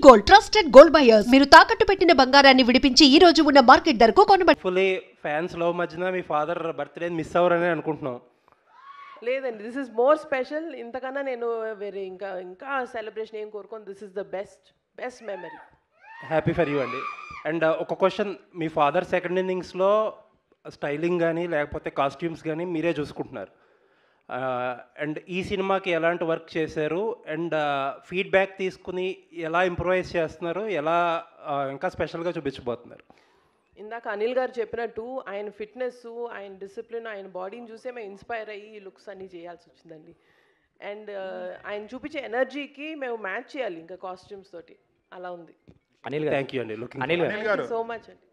Gold, trusted gold buyers. మీరు తాకట్టు పెట్టిన బంగారాన్ని విడిపించి ఈ రోజు ఉన్న మార్కెట్ ధరకు కొనబడి. ఫుల్లీ ఫ్యాన్స్ లవ్ మధ్యన మీ ఫాదర్ బర్త్డే మిస్ అవ్వరని అనుకుంటున్నాం. లేదండి, దిస్ ఇస్ మోర్ స్పెషల్. ఇంతకన్నా నేను వేరే ఇంకా సెలబ్రేషన్ ఏం కోరుకోను. This is the best memory. Happy for you అండి. అండ్ ఒక క్వశ్చన్, మీ ఫాదర్ సెకండ్ ఇన్నింగ్స్లో స్టైలింగ్ కానీ లేకపోతే కాస్ట్యూమ్స్ కానీ మీరే చూసుకుంటున్నారు. అండ్ ఈ సినిమాకి ఎలాంటి వర్క్ చేశారు అండ్ ఫీడ్బ్యాక్ తీసుకుని ఎలా ఇంప్రూవైజ్ చేస్తున్నారు, ఎలా ఇంకా స్పెషల్గా చూపించబోతున్నారు? ఇందాక అనిల్ గారు చెప్పినట్టు ఆయన ఫిట్నెస్, ఆయన డిసిప్లిన్, ఆయన బాడీని చూసే మేము ఇన్స్పైర్ అయ్యి ఈ లుక్స్ అన్నీ చేయాల్సి వచ్చిందండి. అండ్ ఆయన చూపించే ఎనర్జీకి మేము మ్యాచ్ చేయాలి ఇంకా కాస్ట్యూమ్స్ తోటి. అలా ఉంది. అనిల్ గారు థ్యాంక్ యూ అండి. థ్యాంక్ యూ సో మచ్ అండి.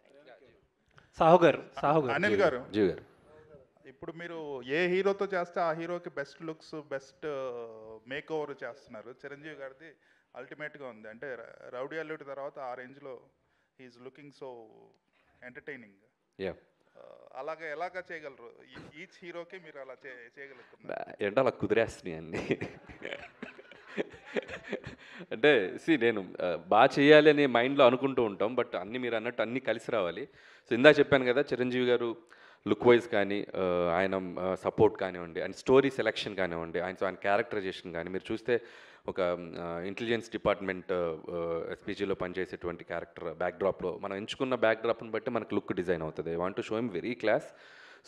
సాహు గారు అనిల్ గారు, ఇప్పుడు మీరు ఏ హీరోతో చేస్తే ఆ హీరోకి best looks, best make over చేస్తున్నారు. చిరంజీవి గారిది అల్టిమేట్గా ఉంది. అంటే రౌడీ అల్లుడి తర్వాత ఆ రేంజ్లో హీఈస్ లుకింగ్ సో ఎంటర్టైనింగ్. అలాగే ఎలాగా చేయగలరు? ఈచ్ హీరోకి మీరు అలా చేయగలుగుతున్నారు ఏంటో అలా కుదిరేస్తున్నాయి అన్నీ. అంటే నేను బాగా చేయాలి అని మైండ్లో అనుకుంటూ ఉంటాం, బట్ అన్నీ మీరు అన్నట్టు అన్నీ కలిసి రావాలి. సో ఇందాక చెప్పాను కదా, చిరంజీవి గారు లుక్ వైజ్ కానీ, ఆయన సపోర్ట్ కానివ్వండి, ఆయన స్టోరీ సెలెక్షన్ కానివ్వండి, ఆయన క్యారెక్టరైజేషన్ కానీ మీరు చూస్తే ఒక ఇంటెలిజెన్స్ డిపార్ట్మెంట్ ఎస్పీజీలో పనిచేసేటువంటి క్యారెక్టర్ బ్యాక్డ్రాప్లో మనం ఎంచుకున్న బ్యాక్డ్రాప్ని బట్టి మనకు లుక్ డిజైన్ అవుతుంది. I want to show him very class.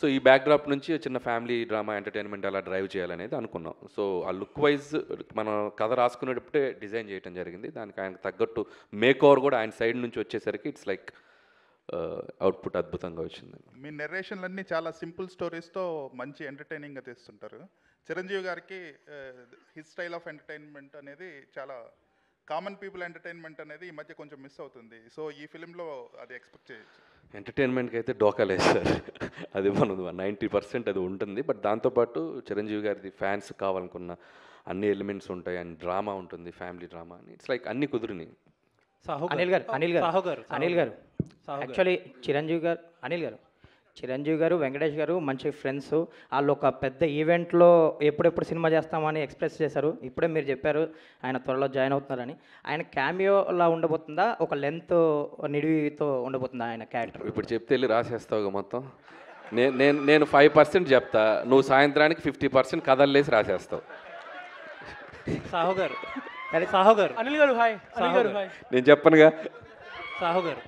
So ఈ బ్యాక్డ్రాప్ నుంచి చిన్న ఫ్యామిలీ డ్రామా ఎంటర్టైన్మెంట్ అలా డ్రైవ్ చేయాలనేది అనుకున్నాం. సో ఆ లుక్ వైజ్ మనం కథ రాసుకునేటప్పుడే డిజైన్ చేయడం జరిగింది. దానికి ఆయనకు తగ్గట్టు మేక్ ఓవర్ కూడా ఆయన సైడ్ నుంచి వచ్చేసరికి ఇట్స్ లైక్ అవుట్పుట్ అద్భుతంగా వచ్చింది. మీ నెరేషన్లన్నీ చాలా సింపుల్ స్టోరీస్తో మంచి ఎంటర్టైనింగ్గా తీస్తుంటారు. చిరంజీవి గారికి హిస్ స్టైల్ ఆఫ్ ఎంటర్టైన్మెంట్ అనేది చాలా కామన్ పీపుల్ ఎంటర్టైన్మెంట్ అనేది ఈ మధ్య కొంచెం మిస్ అవుతుంది. సో ఈ ఫిలింలో అది ఎక్స్పెక్ట్ చేయొచ్చు. ఎంటర్టైన్మెంట్కి అయితే డోకా లేదు సార్, అది మనం 90% అది ఉంటుంది. బట్ దాంతోపాటు చిరంజీవి గారిది ఫ్యాన్స్ కావాలనుకున్న అన్ని ఎలిమెంట్స్ ఉంటాయి, అండ్ డ్రామా ఉంటుంది, ఫ్యామిలీ డ్రామా అని. ఇట్స్ లైక్ అన్ని కుదిరినాయి. అనిల్ గారు యాక్చువల్లీ చిరంజీవి గారు వెంకటేష్ గారు మంచి ఫ్రెండ్స్. వాళ్ళు ఒక పెద్ద ఈవెంట్లో ఎప్పుడెప్పుడు సినిమా చేస్తామని ఎక్స్ప్రెస్ చేశారు. ఇప్పుడే మీరు చెప్పారు ఆయన త్వరలో జాయిన్ అవుతున్నారని. ఆయన క్యామియోలా ఉండబోతుందా, ఒక లెంత్ నిడివితో ఉండబోతుందా ఆయన క్యారెక్టర్? ఇప్పుడు చెప్తే వెళ్ళి రాసేస్తావుగా మొత్తం. నేను 5% చెప్తా, నువ్వు సాయంత్రానికి 50% కథల్లేసి రాసేస్తావు. సాహు గారు అనిల్ గారు హాయ్. నేను చెప్పనుగా. సాహు గారు